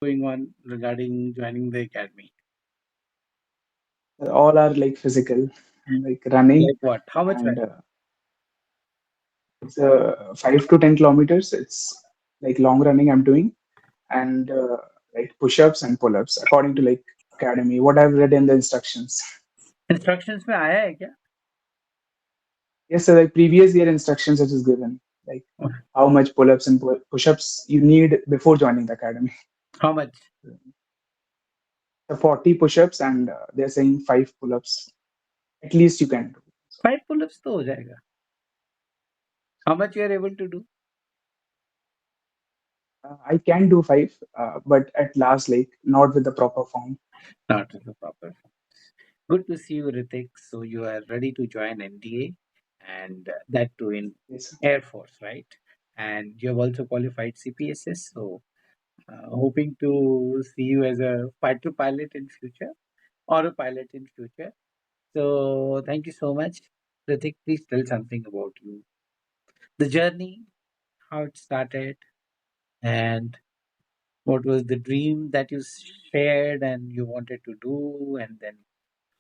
going on regarding joining the academy? All are like physical, like running, Like what? How much and running? it's 5 to 10 kilometers. It's like long running I'm doing, and like push-ups and pull-ups according to like academy. What I've read in the instructions. Instructions में आया है क्या? Yes, so like previous year instructions it is given, like how much pull-ups and push-ups you need before joining the academy. How much? So 40 push-ups and they're saying 5 pull-ups. At least you can do. So 5 pull-ups तो हो जाएगा. How much you are able to do? I can do 5, but at last, like not with the proper form. Not in the proper. Good to see you, Ritik. So you are ready to join NDA, and that too in Yes, Air Force, right? And you have also qualified CPSS. So hoping to see you as a fighter pilot in future or a pilot in future. So thank you so much, Ritik. Please tell something about you, the journey, how it started, and what was the dream that you shared and you wanted to do, and then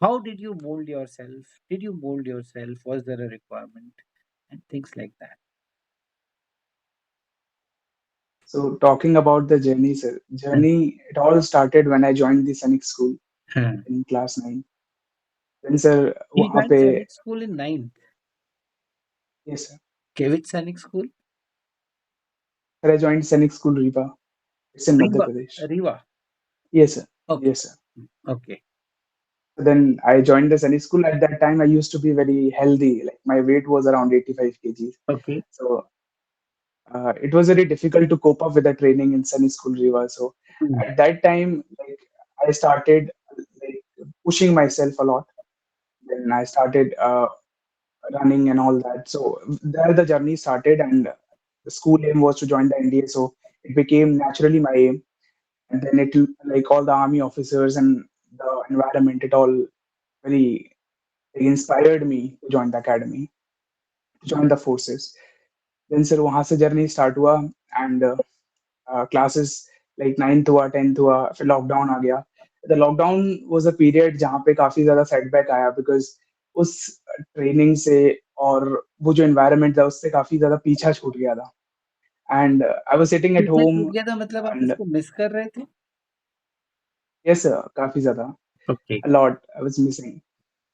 how did you mold yourself? Did you mold yourself? Was there a requirement? And things like that. so talking about the journey, sir, Hmm. journey, it all started when I joined the Sonic school Hmm. in class 9. Then, sir, You वहाँ joined पे, Sonic School in ninth. yes, sir. Okay, which Sonic School? Sir, I joined Sonic school Riva. It's in Madhya Riva. Pradesh. Riva. Yes, sir. Okay. Yes, sir. Okay. So then I joined the Sonic school. At that time, I used to be very healthy. Like my weight was around 85 kgs. Okay. So it was very difficult to cope up with the training in Sunny School Riva. So Hmm. at that time, like I started like pushing myself a lot. Then I started running and all that. So there the journey started, and the school aim was to join the NDA. So it became naturally my aim. And then it like all the army officers and the environment, it all very it inspired me to join the academy, to join the forces. Then sir वहाँ से journey start हुआ and classes like 9th हुआ 10th हुआ फिर lockdown आ गया the lockdown was a period जहाँ पे काफी ज्यादा सेटबैक आया बिकॉज उस ट्रेनिंग से और वो जो एनवायरनमेंट था उससे काफी ज्यादा पीछा छूट गया था and I was sitting at पीछे होम छूट गया था मतलब आप एंड उसको मिस कर रहे थे? यस काफी ज्यादा Okay. a lot I was missing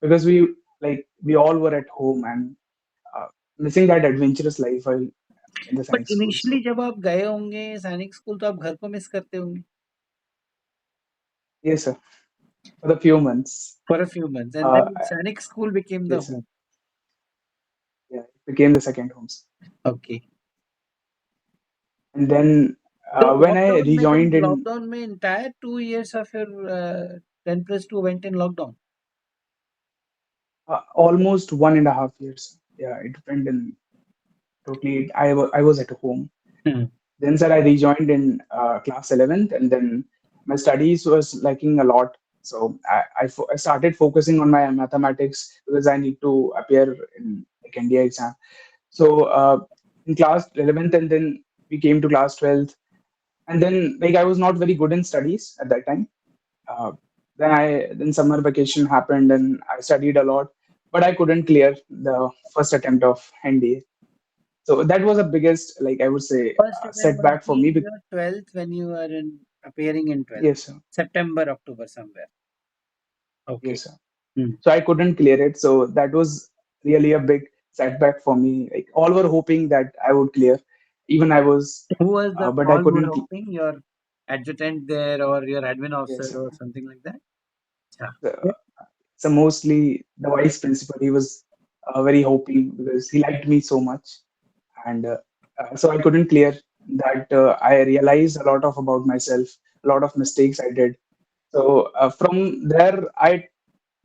because we all were at home and uh, missing that adventurous life while in the but science school. Initially So जब आप गए होंगे सैनिक स्कूल तो आप घर को मिस करते होंगे yes, sir, for the few months. for a few months, and Uh, then Sanic school became the yes, sir. home. Yeah, it became the second homes. Okay. And then तो when I rejoined in lockdown में entire 2 years of your 10+2 went in lockdown. almost 1.5 years, yeah, it went in totally. I was at home. Hmm. Then, sir, I rejoined in class 11th, and then my studies was lacking a lot. So I started focusing on my mathematics because I need to appear in like NDA exam. So in class 11th, and then we came to class 12th, and then like I was not very good in studies at that time. Uh, then summer vacation happened, and I studied a lot, but I couldn't clear the first attempt of NDA. So that was the biggest, like I would say, First attempt setback must for me. be your 12th when you are in appearing in 12th. Yes, sir. September, October somewhere. Okay. Yes, sir. Hmm. So I couldn't clear it. So that was really a big setback for me. Like all were hoping that I would clear. Even I was, Who was the but I all were couldn't. hoping? Your adjutant there or your admin officer Yes, sir. or something like that? Yeah. Uh, so mostly the vice principal, he was very hoping because he liked me so much, and so I couldn't clear that. I realized a lot of about myself, a lot of mistakes I did. So from there, I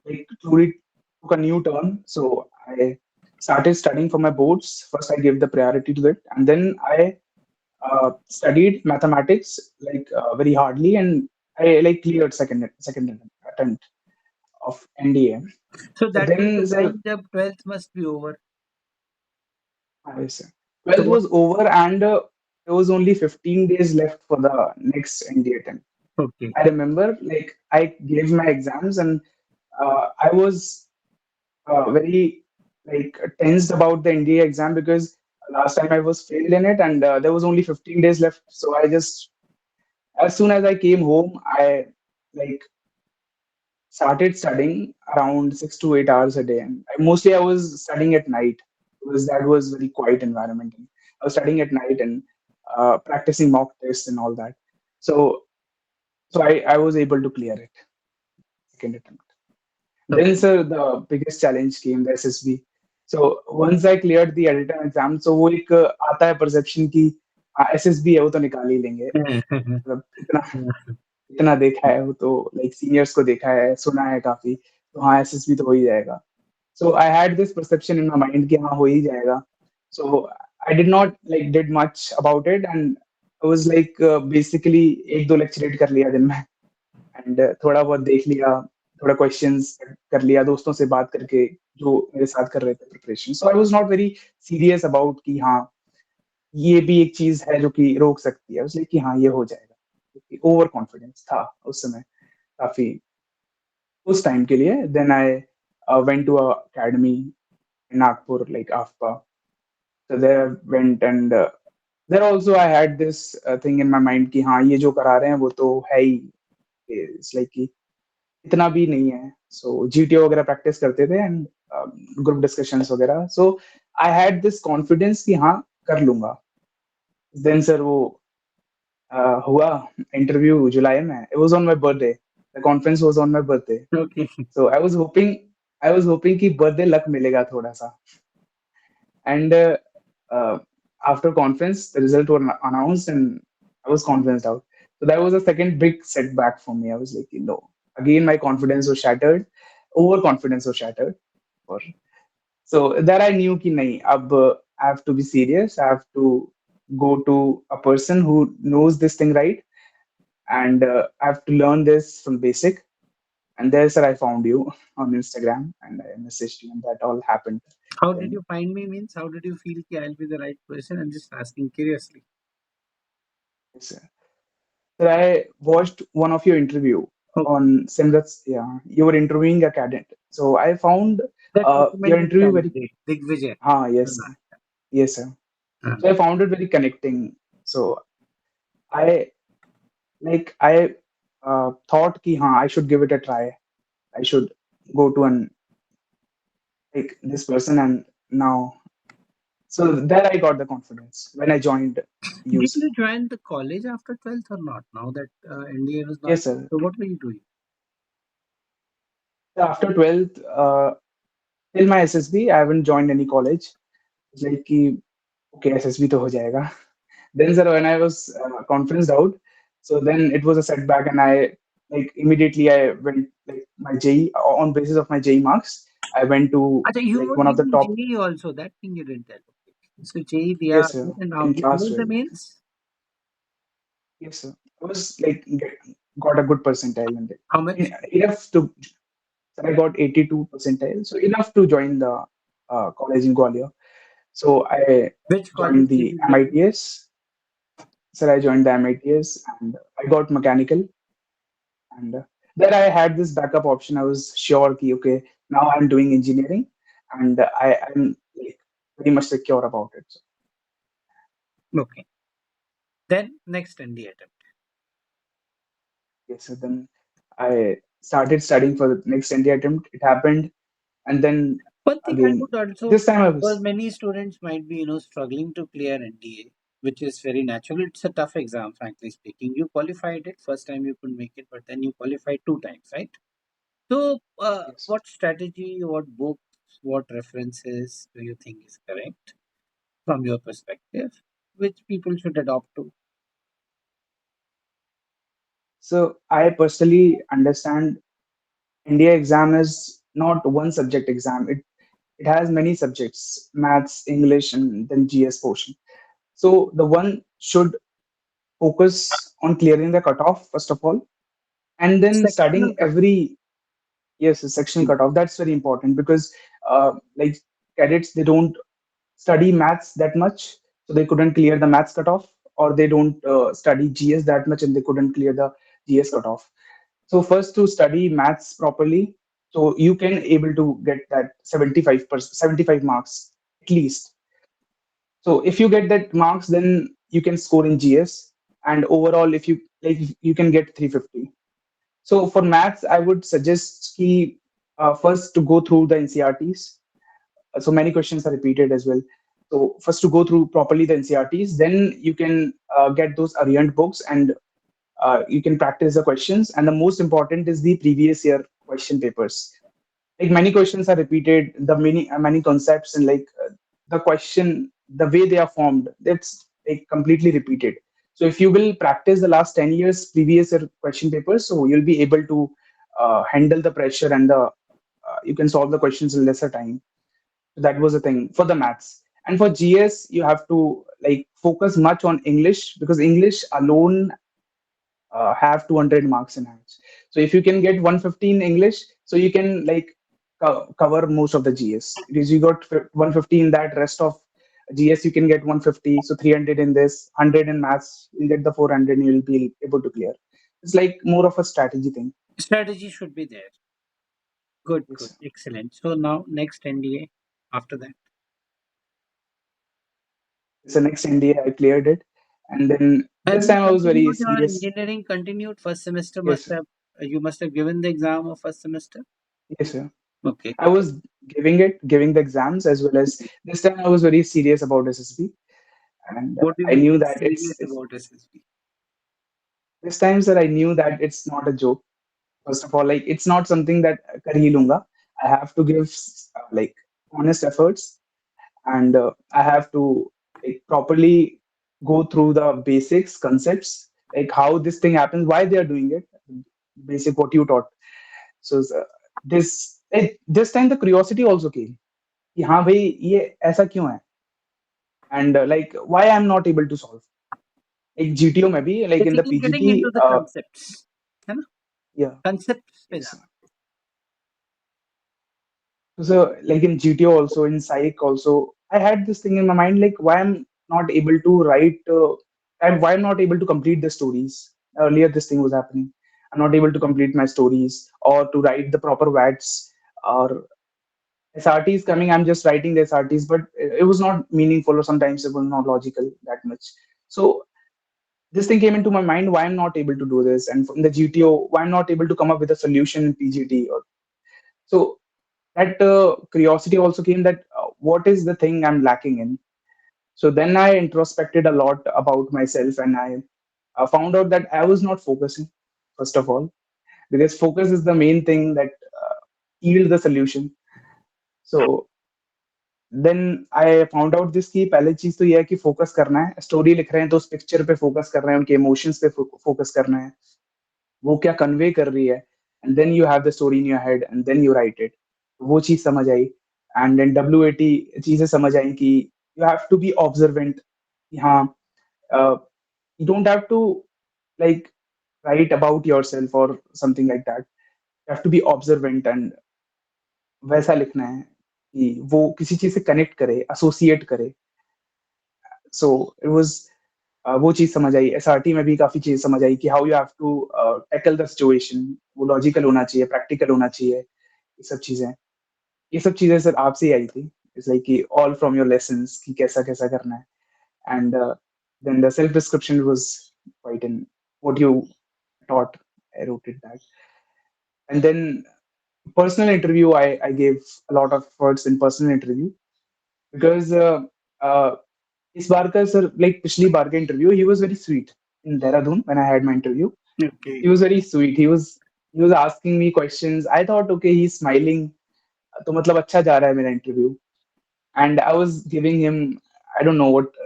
like truly took a new turn. So I started studying for my boards. First, I gave the priority to it, and then I studied mathematics like very hardly, and I like cleared second attempt of NDA. So So that was the then the time the 12th must be over. I say So 12th what? was over, and there was only 15 days left for the next NDA attempt. Okay. I remember like I gave my exams and I was very like tensed about the NDA exam because last time I was failed in it and there was only 15 days left. So I just, as soon as I came home, I like started studying around 6 to 8 hours a day. And mostly I was studying at night because that was very quiet environment. And I was studying at night and practicing mock tests and all that. So, so I was able to clear it second attempt. Then, Okay. sir, the biggest challenge came the SSB. So once I cleared the editor exam, so वो एक आता है perception की SSB है वो तो निकाल ही लेंगे मतलब इतना इतना देखा है वो तो लाइक सीनियर्स को देखा है सुना है काफी तो हाँ एसएसबी तो हो ही जाएगा so I had this perception in my mind कि हाँ हो ही जाएगा so I did not like did much about it and I was like basically एक दो लेक्चर रीड कर लिया दिन में एंड थोड़ा बहुत देख लिया थोड़ा क्वेश्चंस कर लिया दोस्तों से बात करके जो मेरे साथ कर रहे थे preparation so I was not very serious about कि हाँ ये भी एक चीज है जो कि रोक सकती है उसलिए कि हाँ ये हो जाएगा ओवर कॉन्फिडेंस था उस समय काफी उस टाइम के लिए then I went to a academy in Nagpur like AFPA so there I went and there also I had this thing in my mind कि हाँ ये जो करा रहे हैं वो तो है ही it's like कि इतना भी नहीं है so GTO वगैरह प्रैक्टिस करते थे and ग्रुप डिस्कशंस वगैरह so I had this confidence कि हाँ कर लूंगा then सर वो हुआ इंटरव्यू जुलाई में it was on my birthday the conference was on my birthday Okay. so I was hoping कि birthday luck मिलेगा थोड़ा सा and uh, after conference the result were announced and I was convinced out so that was a second big setback for me I was like no again my confidence was shattered overconfidence was shattered or so that I knew कि नहीं अब I have to be serious I have to go to a person who knows this thing right and I have to learn this from basic. And there, sir, I found you on Instagram and I messaged you, and that all happened. How did Then, you find me? Means how did you feel that I'll be the right person? I'm just asking curiously. yes, sir. So I watched one of your interview Okay. on Simrat's. Yeah, you were interviewing a candidate. So I found That your recommended interview very. candidate, Digvijay. Yes, sir. Yes, sir. Uh, So I found it very connecting. So I I thought कि हाँ I should give it a try. I should go to an like this person and now so there I got the confidence when I joined did use. you join the college after 12th or not? Now that NDA was not. Yes, sir. So what were you doing? So after 12th, till my SSB, I haven't joined any college. It's like, कि, okay, SSB to ho jayega. Then, sir, when I was conferenced out, so then it was a setback, and I like immediately I went like my JE on basis of my JE marks. I went to Achha, you like were one of the giving top. JEE also. That thing you didn't tell. Okay. So JEE diya Yes, aapne sir. and now In you class cleared the 12. mains. Yes, sir. I was like got a good percentile in it. How much? Enough to. So I got 82 percentile, so enough to join the college in Gwalior. So I Which college joined did the you join? MITS. So I joined the MITS and I got mechanical. And there I had this backup option. I was sure ki, okay, now I'm doing engineering and I am like very much secure about it. So, Okay. Then next NDA attempt. yes, so then I started studying for the next ND attempt. It happened. And then One thing I again, would also, this time I because was, many students might be, struggling to clear NDA, which is very natural. It's a tough exam, frankly speaking. You qualified it first time you could make it, but then you qualified two times, right? So, yes. what strategy, what books, what references do you think is correct from your perspective, which people should adopt to? So I personally understand India exam is not one subject exam. It has many subjects, maths, English, and then GS portion. So the one should focus on clearing the cutoff first of all, and then Sectional studying cut. every yes a section cutoff. That's very important because like cadets they don't study maths that much, so they couldn't clear the maths cutoff. or they don't study GS that much and they couldn't clear the GS cutoff. So first to study maths properly, so you can able to get that 75%, 75 marks at least. So if you get that marks, then you can score in GS, and overall, if you like, you can get 350. So for maths, I would suggest ki, first to go through the NCRTs. So many questions are repeated as well. So first to go through properly the NCRTs, then you can get those Arihant books and you can practice the questions. And the most important is the previous year question papers. Like many questions are repeated, the many concepts and like the question, the way they are formed, that's like completely repeated. So if you will practice the last 10 years previous year question papers, so you'll be able to handle the pressure and the you can solve the questions in lesser time. So that was the thing for the maths. And for GS, you have to like focus much on English because English alone have 200 marks in hands. So if you can get 150 in English, so you can like cover most of the GS because you got 150 in that. Rest of GS you can get 150. So 300 in this, 100 in maths, you'll get the 400 and you'll be able to clear. It's like more of a strategy thing. Strategy should be there. Good, good, Yes. excellent. So now next NDA after that. So next NDA I cleared it, and then Have this you time I was very continued your serious. engineering? Continued first semester must Yes, have you must have given the exam of first semester. yes, sir. Okay. I was giving the exams as well as this time I was very serious about SSB, and What do you I mean knew by that serious it's about SSB? this time, sir. I knew that it's not a joke. First of all, like it's not something that kar hi lunga. I have to give like honest efforts, and I have to like properly go through the basics, concepts, like how this thing happens, why they are doing it, basic what you taught. So this time the curiosity also came. कि हाँ भाई ये ऐसा क्यों है and like why I'm not able to solve like GTO में भी like in the Basically getting PGT into the concepts. है ना? yeah Concepts पे yes जाना. so like in GTO also in psych also I had this thing in my mind like why I'm not able to write and why I'm not able to complete the stories earlier this thing was happening I'm not able to complete my stories or to write the proper VATs or SRT is coming I'm just writing the SRTs but it was not meaningful or sometimes it was not logical that much so this thing came into my mind why I'm not able to do this and from the GTO why I'm not able to come up with a solution in PGT or so that curiosity also came that what is the thing I'm lacking in so then I introspected a lot about myself and I found out that I was not focusing first of all because focus is the main thing that yield the solution so then I found out this कि पहली चीज तो ये है कि focus करना है story लिख रहे हैं तो उस पिक्चर पे फोकस कर रहे हैं उनके इमोशंस पे फोकस करना है वो क्या कन्वे कर रही है and then you have the story in your head and then you write it वो चीज समझ आई एंड देन WAT चीजें समझ आई कि you have to be observant कि हाँ you don't have to like write about yourself or something like that you have to be observant and वैसा लिखना है कि वो किसी चीज से कनेक्ट करे एसोसिएट करे सो इट वाज वो चीज समझ आई SRT में भी काफी चीज समझ आई कि how you have to tackle the situation वो लॉजिकल होना चाहिए प्रैक्टिकल होना चाहिए ये सब चीजें सर आपसे ही आई थी इट्स लाइक कि ऑल फ्रॉम योर लेसन्स कि कैसा कैसा करना है and then the self description was quite in what you taught I wrote it that and then personal interview I gave a lot of words in personal interview because uh, इस बार का sir like पिछली बार का interview he was very sweet in Dehradun when I had my interview Okay. he was very sweet he was asking me questions I thought okay he's smiling तो मतलब अच्छा जा रहा है मेरा interview and I was giving him I don't know what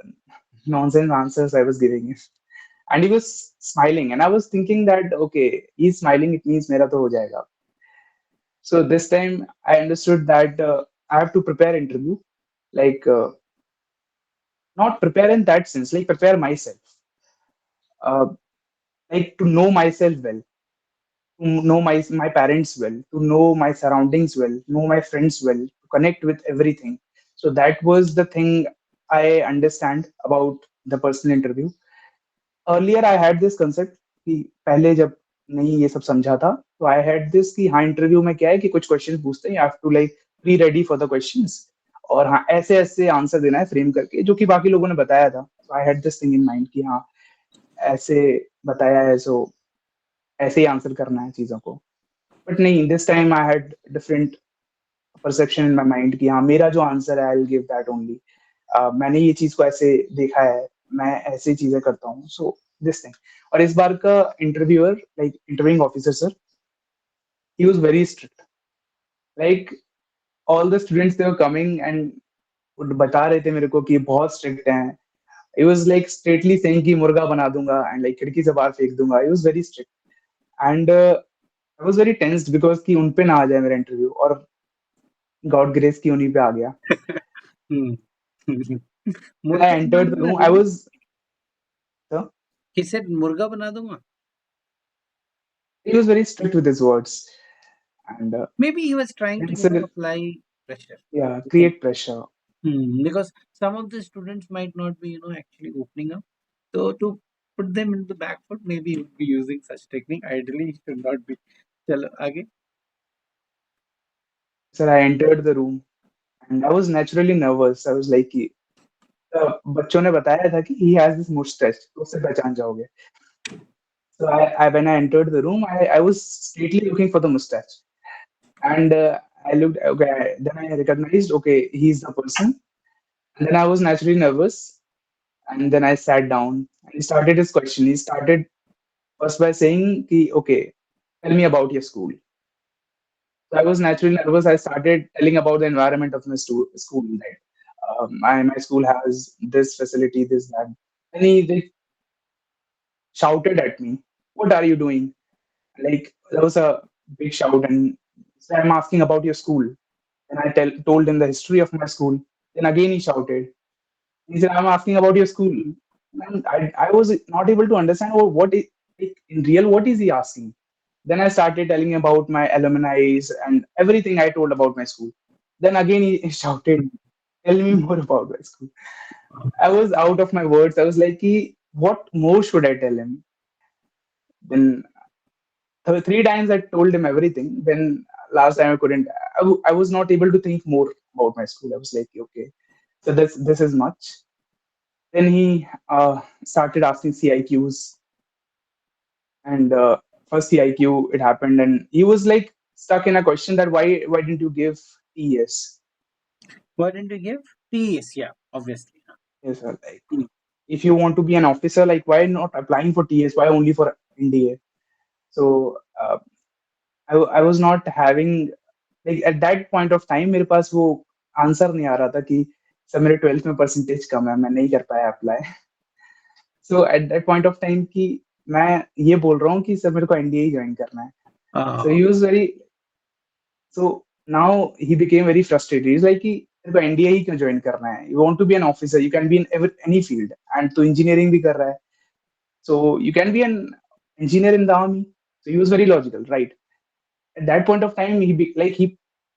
nonsense answers I was giving him and he was smiling and I was thinking that okay he's smiling it means मेरा तो हो जाएगा so this time I understood that I have to prepare interview like not prepare in that sense like prepare myself uh, like to know myself well to know my parents well to know my surroundings well know my friends well to connect with everything so that was the thing I understand about the personal interview earlier I had this concept कि पहले जब नहीं ये सब समझा था तो आई had this कि हाँ इंटरव्यू में क्या है कि कुछ क्वेश्चंस पूछते हैं, you have to like be ready for the questions और हाँ ऐसे ऐसे आंसर देना है फ्रेम करके जो कि बाकी लोगों ने बताया था, so I had this thing in mind कि हाँ ऐसे बताया है, सो ऐसे ही आंसर करना है चीजों को। बट नहीं, this time I had different perception in my mind कि हाँ मेरा जो आंसर है I will give that only. मैंने ये चीज को ऐसे देखा है, मैं ऐसी चीजें करता हूँ, सो दिस थिंग। और इस बार का interviewer like interviewing officer sir, he was very strict. Like all the students they were coming and बता रहे थे मेरे को कि बहुत स्ट्रिक्ट हैं। He was like straightly saying कि मुर्गा बना दूंगा एंड लाइक खिड़की से बाहर फेंक दूंगा। ही was very strict and I was very tensed because कि उन पे ना आ जाए मेरा इंटरव्यू, और गॉड ग्रेस की उन्हीं पे आ गया। Hmm. When I मुर्गा बना entered the दूंगा room, I really? was, sir, He said मुर्गा बना दूंगा. he was very strict with his words, and Maybe he was trying to, then sir, apply pressure. yeah, Because, create pressure. because some of the students might not be, actually opening up. So to put them in the back foot, maybe he would be using such technique. Ideally, he should not be. चलो आगे. Sir, I entered the room, and I was naturally nervous. I was like, कि, बच्चों ने बताया था कि he has this mustache, तो उससे पहचान जाओगे। So when I entered the room, I was straightly looking for the mustache, and I looked. Okay, then I recognized. Okay, he's the person. And then I was naturally nervous, and then I sat down and he started his question. He started first by saying, कि, okay, tell me about your school. So I was naturally nervous. I started telling about the environment of my school. That my school has this facility, this, that. And they shouted at me, "What are you doing?" Like there was a big shout, and so I'm asking about your school. And I told him the history of my school. Then again he shouted. He said, "I'm asking about your school." And I was not able to understand, oh, like, in real, what is he asking? Then I started telling him about my alumni and everything I told about my school. Then again he shouted, "Tell me more about my school." I was out of my words. I was like, what more should I tell him? Then three times I told him everything. Then last time I couldn't. I was not able to think more about my school. I was like, okay, so this is much. Then he started asking CIQs, and first CIQ it happened, and he was like stuck in a question that why didn't you give TS? Why didn't you give TS? Yeah, obviously. Yes, sir. Like Hmm. if you want to be an officer, like why not applying for TS? Why only for NDA? So I was not having, like at that point of time मेरे पास वो answer नहीं आ रहा था कि sir मेरे 12th में percentage कम है, मैं नहीं कर पाया apply. So at that point of time कि मैं ये बोल रहा हूँ कि सर मेरे को एनडीए ही ज्वाइन करना है। So Uh, he was very, so now he became very frustrated. Is like कि तेरे को एनडीए ही क्यों ज्वाइन करना है? You want to be an officer, you can be in any field, and तो इंजीनियरिंग भी कर रहा है, so you can be an engineer in the army. So he was very logical, right? At that point of time he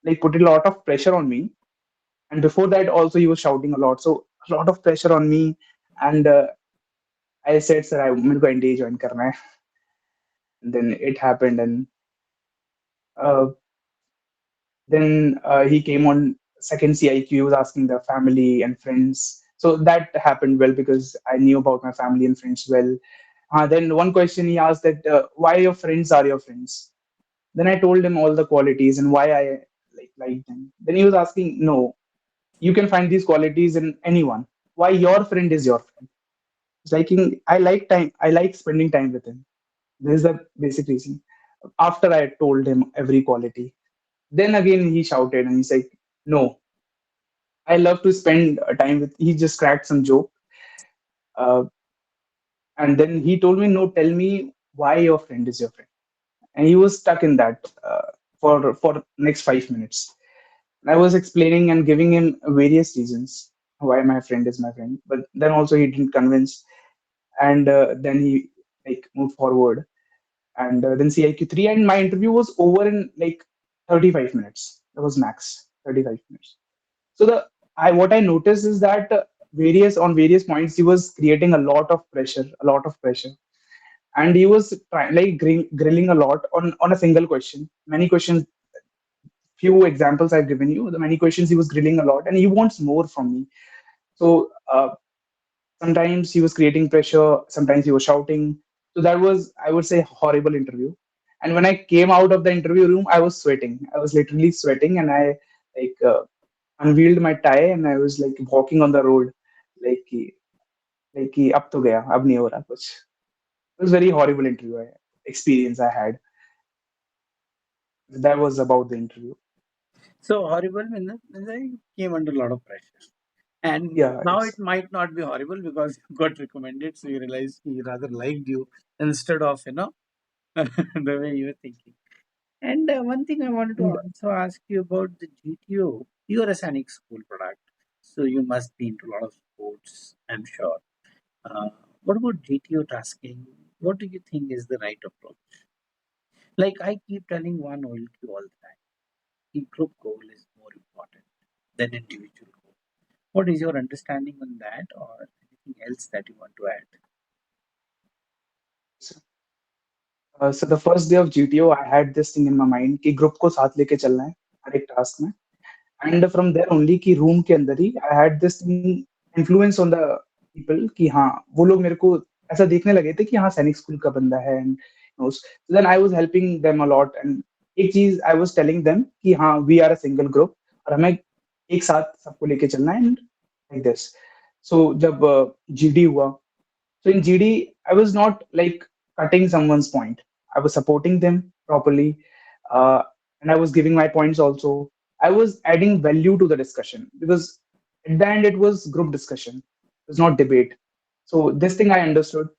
like put a lot of pressure on me, and before that also he was shouting a lot, so a lot of pressure on me, and I said sir I मेरे को NDA join करना है। Then it happened, and uh, then he came on second CIQ. He was asking the family and friends. So that happened well because I knew about my family and friends well. Then one question he asked that why your friends are your friends. Then I told him all the qualities and why I like them. Then he was asking, no, you can find these qualities in anyone. Why your friend is your friend? It's like I like time. I like spending time with him. This is the basic reason. After I told him every quality, then again he shouted and he's like, "No, I love to spend time with." He just cracked some joke, uh, and then he told me, "No, tell me why your friend is your friend." And he was stuck in that for next 5 minutes. And I was explaining and giving him various reasons why my friend is my friend, but then also he didn't convince, and then he like moved forward, and then CIQ 3, and my interview was over in like 35 minutes. That was max 35 minutes. So the I what I noticed is that various points he was creating a lot of pressure, and he was trying like grilling a lot on a single question. Many questions, few examples I've given you. The many questions he was grilling a lot, and he wants more from me. So sometimes he was creating pressure, sometimes he was shouting. So that was, I would say, horrible interview. And when I came out of the interview room, I was sweating. I was literally sweating, and I like unveiled my tie, and I was like walking on the road, like कि अब तो गया, अब नहीं हो रहा कुछ. It was very horrible experience I had. That was about the interview. So horrible means I came under a lot of pressure. And Yeah, now it it's might not be horrible because you got recommended, so you realized he rather liked you instead of the way you were thinking. And one thing I wanted to and also ask you about the GTO. You're a Sonic school product, so you must be into a lot of sports, I'm sure. Uh, what about GTO tasking? What do you think is the right approach? Like I keep telling one OLQ all the time, the group goal is more important than individual goal. What is your understanding on that, or anything else that you want to add? so the first day of GTO, I had this thing in my mind कि group को साथ लेके चलना है हर एक task में. And from there only कि room के अंदर ही I had this thing influence on the people कि हाँ वो लोग मेरे को ऐसा देखने लगे थे कि हाँ सैनिक स्कूल का बंदा है. And so then I was helping them a lot. And एक चीज I was telling them कि हाँ we are a single group और हमें एक साथ सबको लेके चलना है and like this. So जब GD हुआ, so in GD, I was not like cutting someone's point. I was supporting them properly, uh, and I was giving my points also. I was adding value to the discussion because at the end it was group discussion. It was not debate. So this thing I understood,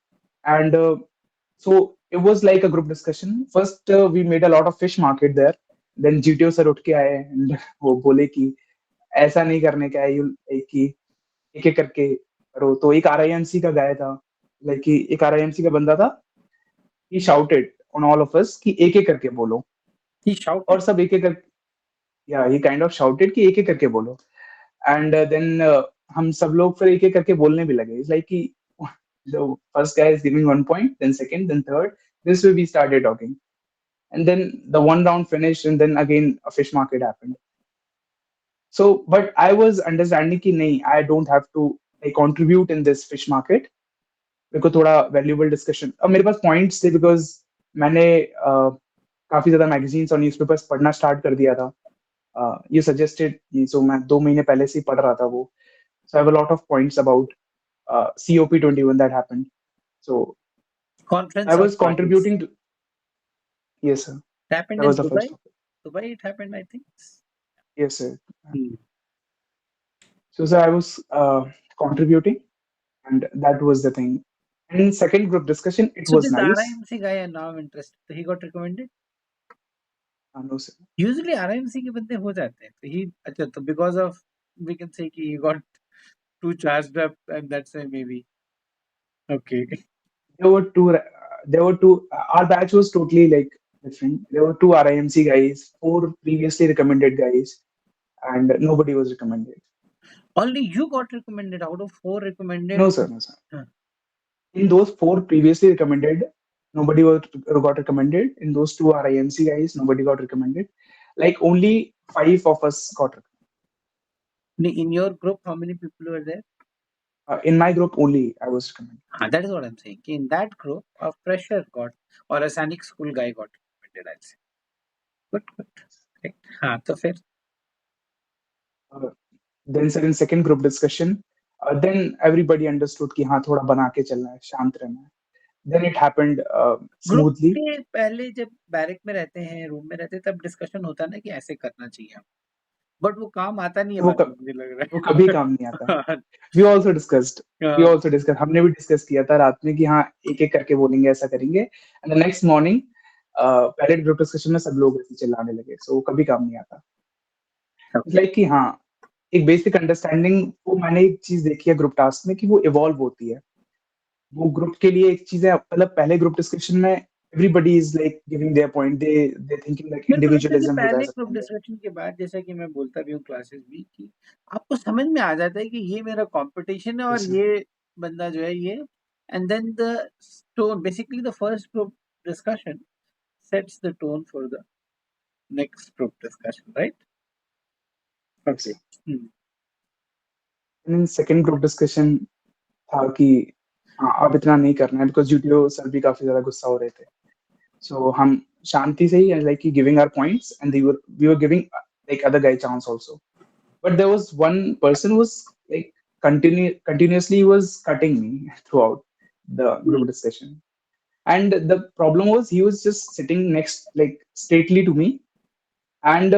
and so it was like a group discussion. First, we made a lot of fish market there. Then GTO sir उठ के आए and वो बोले कि ऐसा नहीं करने का है, you कि एक एक करके करो. तो एक आरआईएमसी का गाय था, लाइक कि एक आरआईएमसी का बंदा था. He shouted on all of us कि एक एक करके बोलो. He और shouted. सब एक एक कर, या ही काइंड ऑफ शाउटेड कि एक एक करके बोलो. एंड देन हम सब लोग फिर एक एक करके बोलने भी लगे. इट्स लाइक कि the first guy is giving 1 point, then second, then third. This way we started talking, and then the one round finished, and then again a fish market happened. So, but I was understanding कि नहीं, I don't have to like contribute in this fish market. मेरे को थोड़ा valuable discussion, अब मेरे पास points थे because मैंने काफी ज्यादा मैगजीन्स और न्यूज़पेपर्स पढ़ना स्टार्ट कर दिया था. यू सजेस्टेड, सो मैं 2 महीने पहले से ही पढ़ रहा था वो. So I have a lot of points about COP21 that happened. So I Conference was of parties. Contributing. Yes sir, It happened that in was the first Dubai. Topic. Dubai, it happened, I think. Yes sir. Hmm. So sir, I was contributing, and that was the thing. And in second group discussion, it So was this nice. RIMC guy, and now I'm interested. So he got recommended. No sir. Usually RIMC के बंदे हो जाते हैं. So he, अच्छा, तो because of, we can say कि he got too charged up, and that's why maybe. Okay. There were two. There were two. Our batch was totally like different. There were two RIMC guys, four previously recommended guys, and nobody was recommended. Only you got recommended out of four No recommended. sir, no sir. Huh. In those four previously recommended, nobody got recommended. In those two RIMC guys, nobody got recommended. Like only five of us got recommended. In your group, how many people were there? In my group, only I was recommended. That is what I'm saying. In that group, a fresher got, or a Sonic school guy got recommended, I'll say. Good, good. Right. हाँ तो फिर Uh, then sir, in second group discussion, then everybody understood कि हाँ थोड़ा बना के चलना है, शांत रहना है. Then it happened group smoothly. के पहले जब बैरक में रहते हैं, रूम में रहते हैं, तब डिस्कशन होता है ना कि ऐसे करना चाहिए हम, बट वो काम आता नहीं है वो बाद में, कब मुझे लग वो कभी रहा काम नहीं आता. है. We also discussed. वी हाँ, ऑल्सो डिस्कस, हमने भी डिस्कस किया था रात में कि हाँ एक एक करके बोलेंगे, ऐसा करेंगे. एंड द नेक्स्ट मॉर्निंग पहले ग्रुप डिस्कशन में सब लोग ऐसे चिल्लाने लगे. सो वो कभी काम नहीं आता. It's okay. लाइक कि हाँ एक बेसिक अंडरस्टैंडिंग, वो मैंने एक चीज देखी है ग्रुप टास्क में कि वो इवॉल्व होती है. वो ग्रुप के लिए एक चीज है. मतलब पहले ग्रुप डिस्कशन में everybody is like giving their point. They're thinking like मेरे को लगता है कि individualism हो पहले जाए ग्रुप सबके अंदर. डिस्कशन के बाद जैसा कि मैं बोलता भी हूँ क्लासेस भी कि आपको समझ में आ जाता है कि ये मेरा कंपटीशन है और Yes, sir. ये बंदा जो है ये and then the tone basically the first group discussion sets the tone for the next group discussion right Yes, okay sir. And in second group discussion था कि हाँ अब इतना नहीं करना है बिकॉज यूटीओ सर भी काफी ज्यादा गुस्सा हो रहे थे. So हम शांति से ही like giving our points and we were giving like other guy chance also. But there was one person who was like continuously was cutting me throughout the group discussion. And the problem was he was just sitting next like straightly to me. And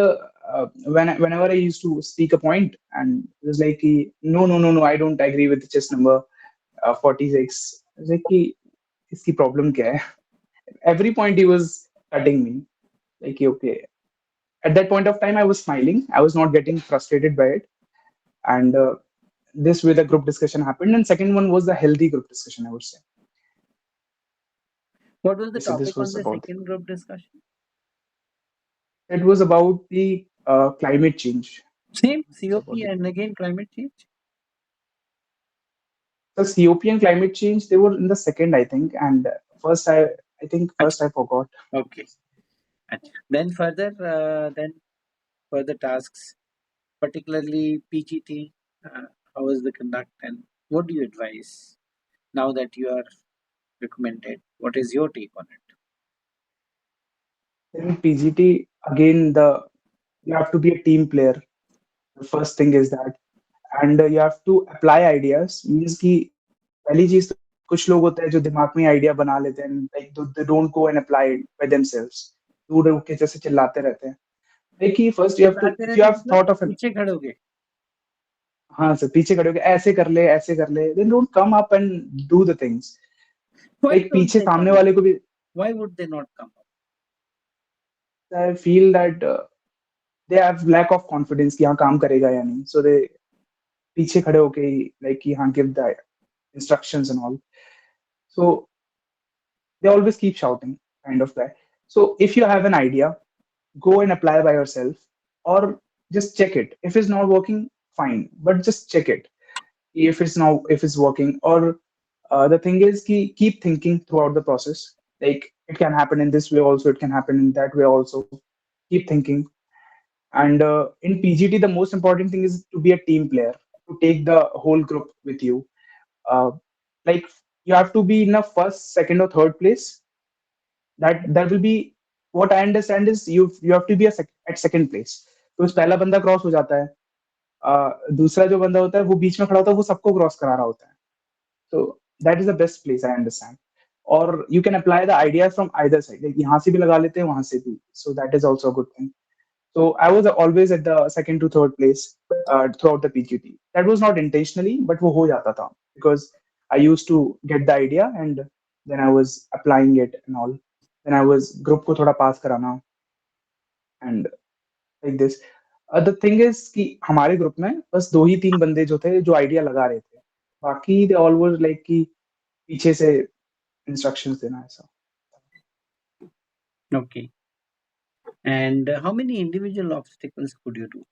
whenever I used to speak a point, and it was like, no, no, no, no, I don't agree with the chess number 46. I was like, iski problem kya hai? Every point he was cutting me. Like, okay. At that point of time, I was smiling. I was not getting frustrated by it. And this way the group discussion happened. And second one was the healthy group discussion, I would say. what was the So this topic on was the about second group discussion it was about the climate change. same It's cop about the and again climate change COP and climate change. They were in the second, I think, and I think first I forgot. okay then further then further tasks particularly PGT, how is the conduct and what do you advise now that you are recommended? What is your take on it? In PGT, again, the you have to be a team player. The first thing is that, and you have to apply ideas. Means कि पहली चीज तो कुछ लोग होते हैं जो दिमाग में आइडिया बना लेते हैं, like they don't go and apply it by themselves. दूर होके जैसे चिल्लाते रहते हैं. Like कि first you have to, चिल्लाते if you रहते have मतलब thought of an, पीछे खड़े हो गए हाँ सर पीछे खड़े होके ऐसे कर ले, then don't come up and do the things. why Like don't पीछे they सामने come up वाले को भी, why would they not come up I feel that they have lack of confidence कि हाँ काम करेगा या नहीं. So they पीछे खड़े होके like कि हाँ give the instructions and all. So they always keep shouting kind of guy. So if you have an idea, go and apply by yourself or just check it. If it's not working, fine, but just check it. If it's working or the thing is keep thinking throughout the process. Like it can happen in this way also, it can happen in that way also. Keep thinking. And in PGT, the most important thing is to be a team player, to take the whole group with you. Uh, like you have to be in a first, second, or third place. That will be what I understand is you have to be at second place. तो उस पहला बंदा cross हो जाता है. दूसरा जो बंदा होता है वो बीच में खड़ा होता है वो सबको क्रॉस करा रहा होता है. So that is the best place I understand. Or you can apply the ideas from either side. Like यहाँ से भी लगा लेते हैं वहां से भी. So that is also a good thing. So I was always at the second to third place throughout the PGT. That was not intentionally, but वो हो जाता था because I used to get the idea and then I was applying it and all. Then I was group को थोड़ा pass कराना and like this. The thing is कि हमारे group में बस दो ही तीन बंदे जो थे जो आइडिया लगा रहे थे. बाकी they all were like कि पीछे से instructions देना ऐसा. okay and how many individual obstacles could you do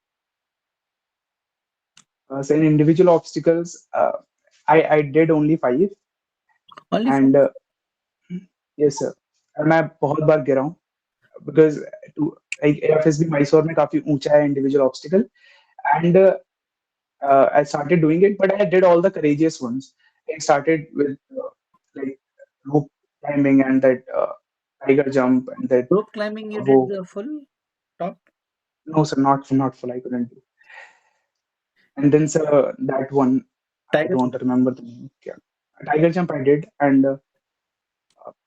So in individual obstacles, I did only 5 only and five yes sir. और मैं बहुत बार गिरा हूँ because to like AFSB Mysore में काफी ऊंचा है individual obstacle and I started doing it but I did all the courageous ones. I started with like rope climbing and that tiger jump and that rope climbing you wo did the full top no sir not full I couldn't do. And then sir that one I tiger don't remember the name. Yeah. Tiger jump I did and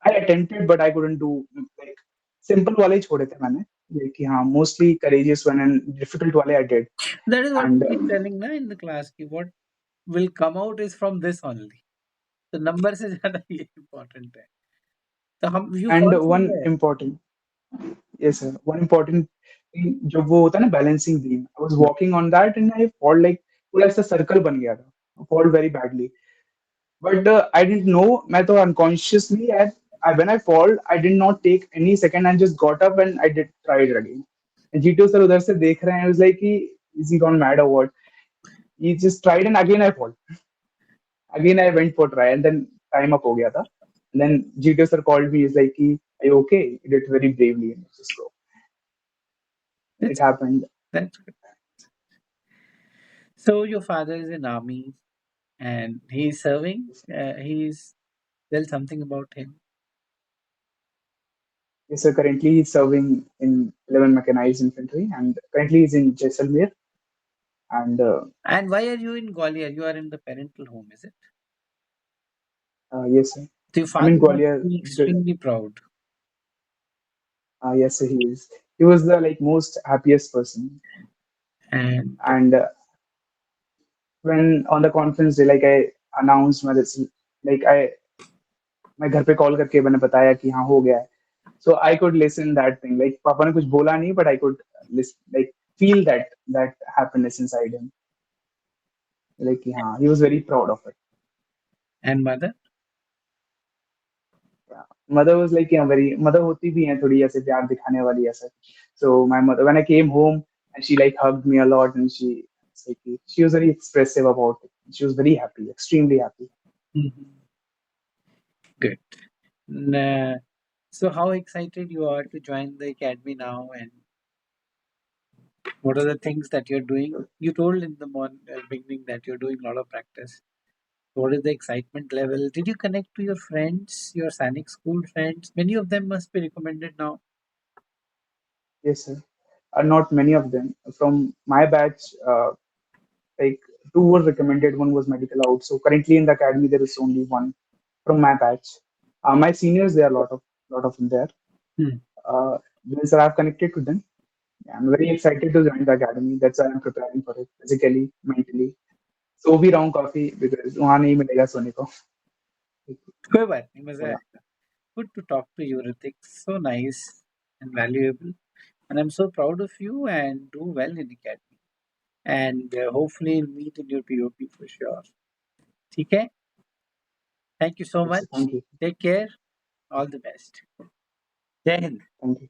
I attempted but I couldn't do like simple वाले ही छोड़े थे मैंने. Like कि हाँ mostly courageous one and difficult वाले I did. that is what we And keep telling na in the class ki what will come out is from this only the number से ज़्यादा ये important है तो हम you and fall from one there important yes sir one important thing जो वो होता है ना balancing beam. I was walking on that and I fall like पूरा ऐसा circle बन गया था. I fall very badly. But I didn't know मैं तो unconsciously when I fall, I did not take any second and just got up and I did try it again. And GTO sir उधर से देख रहे हैं, I was like, is he gone mad or what? He just tried and again I fall. Again I went for try and then time up हो गया था. And then GTO sir called me. He's like, are you okay? You did very bravely. And just go. It That's happened. that's good. So your father is in army and he's serving. He's Tell something about him. Yes, sir. Currently he's serving in 11 Mechanized Infantry and currently he's in Jaisalmer. And And why are you in Gwalior? You are in the parental home, is it? yes, sir. So your I'm in father must Gwalior. be extremely proud. Yes, sir, he is. He was the like most happiest person. And And when on the conference day, like I announced my like मैं घर पे call करके मैंने बताया कि हाँ हो गया है. So I could listen that thing. Like पापा ने कुछ बोला नहीं, but I could listen, like feel that happiness inside him. Like कि हाँ, he was very proud of it. and mother? Yeah. Mother was like yeah, very mother होती भी हैं थोड़ी ऐसे प्यार दिखाने वाली ऐसा. So my mother, when I came home and she like hugged me a lot and she was very expressive about it. She was very happy, extremely happy. Mhm. Good. N- so how excited you are to join the academy now, and what are the things that you're doing? You told in the beginning that you're doing a lot of practice. What is the excitement level? Did you connect to your friends, your Sanic school friends? Many of them must be recommended now. Yes, sir. Not many of them from my batch. Like two were recommended, one was medical out. So currently in the academy there is only one from my batch. My seniors, there are a lot of them there. Hmm. Well, sir, I've connected to them. Yeah, I'm very excited to join the academy. That's why I'm preparing for it physically, mentally. सो भी रहा हूँ काफी because वहां नहीं मिलेगा सोने को. कोई बात नहीं, मजा थोड़ा. आएगा. Good to talk to you, Ritik. So nice and valuable. And I'm so proud of you and do well in academy. And hopefully meet in your POP for sure. Okay? Thank you so Yes, much. thank you. Take care. All the best. Jai Hind. Thank you.